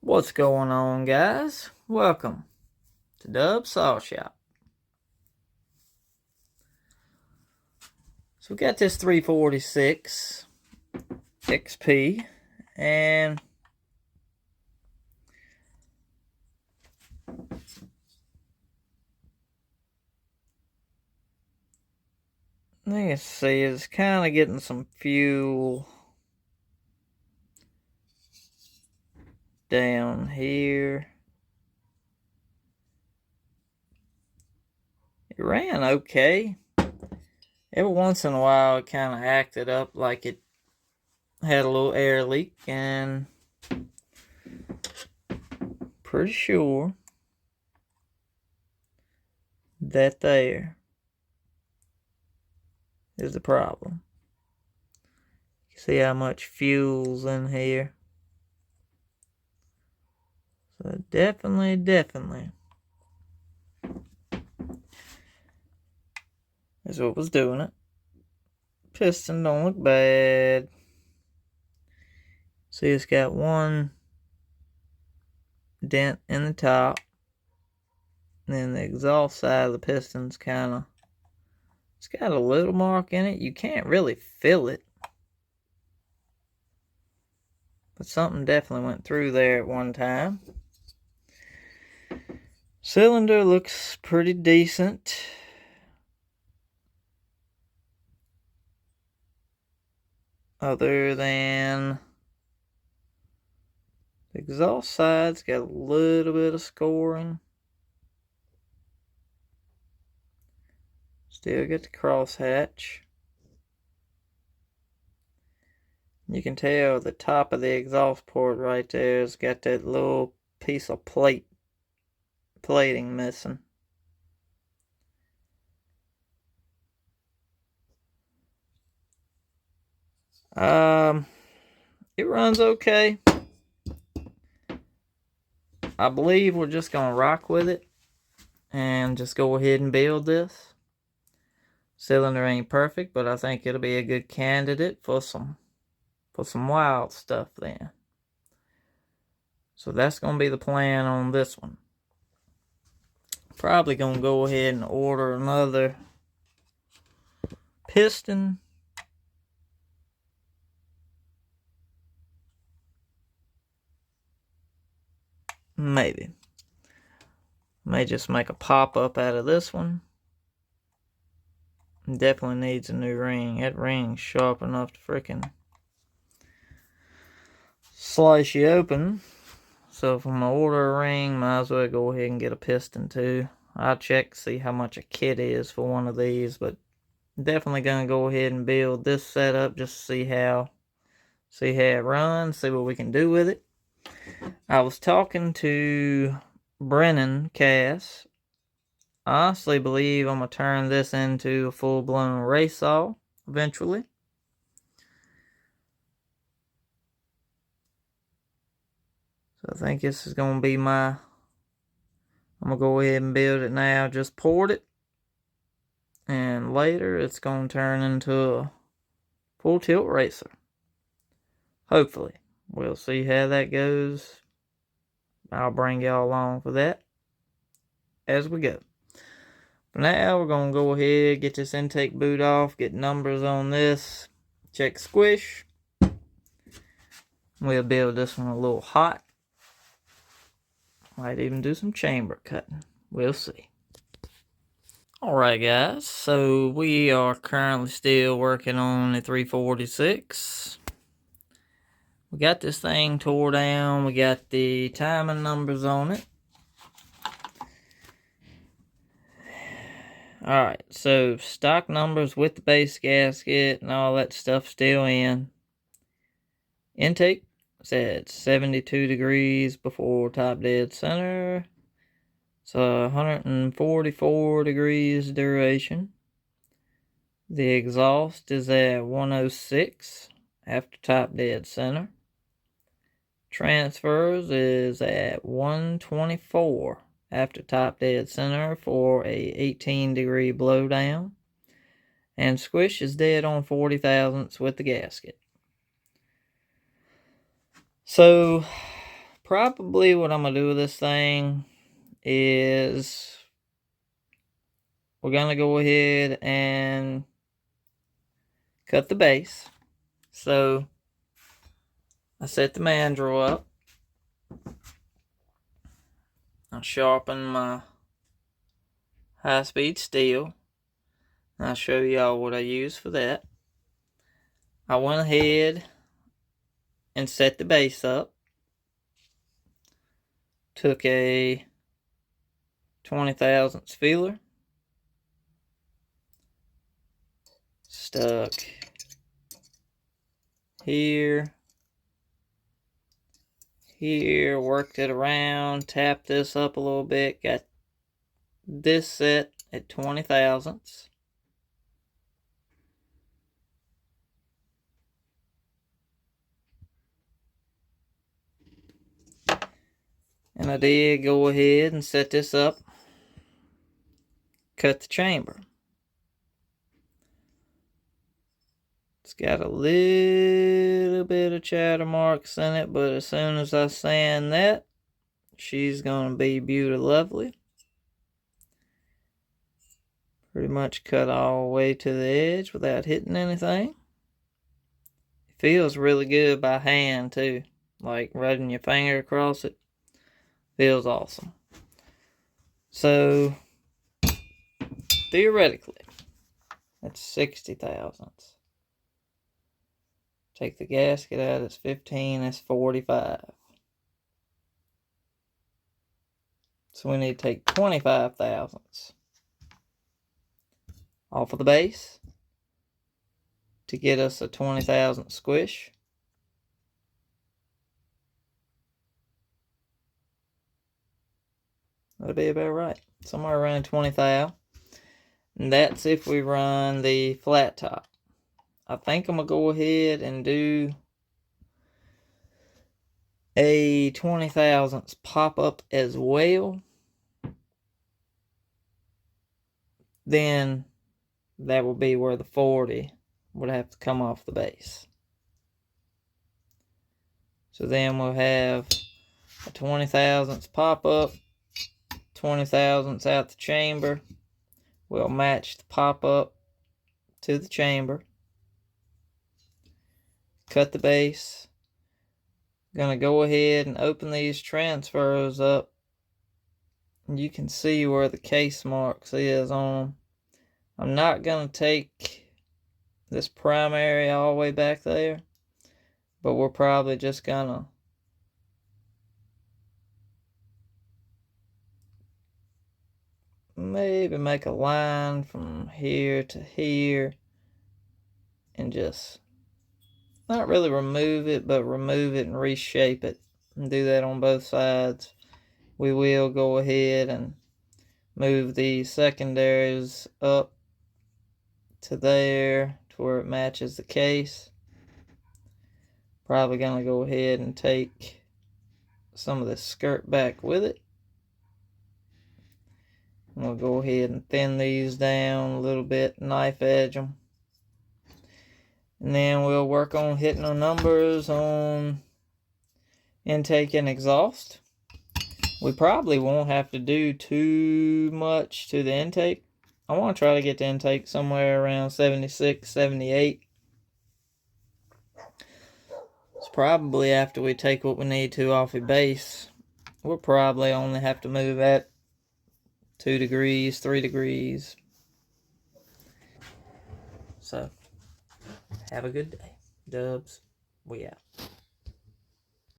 What's going on, guys? Welcome to Dub Saw Shop. So we got this 346 XP, and you can see it's kind of getting some fuel down here. It ran okay. Every once in a while it kind of acted up like it had a little air leak, and pretty sure that there is the problem. You see how much fuel's in here? So definitely is what was doing it. Piston don't look bad. See, it's got one dent in the top. And then the exhaust side of the piston's it's got a little mark in it. You can't really feel it, but something definitely went through there at one time. Cylinder looks pretty decent. Other than the exhaust side's got a little bit of scoring. Still got the crosshatch. You can tell the top of the exhaust port right there has got that little piece of plating missing. It runs okay. I believe we're just gonna rock with it and just go ahead and build this. Cylinder ain't perfect, but I think it'll be a good candidate for some wild stuff then. So that's gonna be the plan on this one. Probably gonna go ahead and order another piston. Maybe. May just make a pop-up out of this one. Definitely needs a new ring. That ring's sharp enough to freaking slice you open. So if I'm gonna order a ring, might as well go ahead and get a piston too. I'll check to see how much a kit is for one of these, but definitely gonna go ahead and build this setup just to see how it runs, see what we can do with it. I was talking to Brennan Cass. I honestly believe I'm gonna turn this into a full-blown race saw eventually. So I think this is gonna be I'm gonna go ahead and build it now, just port it. And later it's gonna turn into a full tilt racer. Hopefully. We'll see how that goes. I'll bring y'all along for that as we go. For now, we're going to go ahead, get this intake boot off, get numbers on this, check squish. We'll build this one a little hot. Might even do some chamber cutting. We'll see. Alright guys, so we are currently still working on the 346. We got this thing tore down. We got the timing numbers on it. Alright, so stock numbers with the base gasket and all that stuff still in. Intake said 72 degrees before top dead center. So 144 degrees duration. The exhaust is at 106 after top dead center. Transfers is at 124 after top dead center for a 18 degree blowdown. And squish is dead on 40 thousandths with the gasket. So probably what I'm going to do with this thing is we're going to go ahead and cut the base. So I set the mandrel up. I sharpen my high-speed steel. And I'll show y'all what I use for that. I went ahead and set the base up. Took a 20 thousandths feeler. Stuck here. Here, worked it around, tapped this up a little bit, got this set at 20 thousandths. And I did go ahead and set this up, cut the chamber. It's got a little bit of chatter marks in it, but as soon as I sand that, she's going to be beautiful lovely. Pretty much cut all the way to the edge without hitting anything. It feels really good by hand too. Like running your finger across it. Feels awesome. So, theoretically, that's 60 thousandths. Take the gasket out, it's 15, that's 45. So we need to take 25 thousandths off of the base to get us a 20 thousandth squish. That'll be about right. Somewhere around 20 thou. And that's if we run the flat top. I think I'm going to go ahead and do a 20 thousandths pop up as well. Then that will be where the 40 would have to come off the base. So then we'll have a 20 thousandths pop up, 20 thousandths out the chamber. We'll match the pop up to the chamber. Cut the base. Gonna go ahead and open these transfers up. You can see where the case marks is on them. I'm not gonna take this primary all the way back there, but we're probably just gonna maybe make a line from here to here and just not really remove it, but remove it and reshape it, and do that on both sides. We will go ahead and move the secondaries up to there to where it matches the case. Probably gonna go ahead and take some of the skirt back with it. And we'll go ahead and thin these down a little bit, knife edge them. And then we'll work on hitting the numbers on intake and exhaust. We probably won't have to do too much to the intake. I want to try to get the intake somewhere around 76, 78. It's probably after we take what we need to off the base. We'll probably only have to move at 2 degrees, 3 degrees. So, have a good day. Dubs, we out.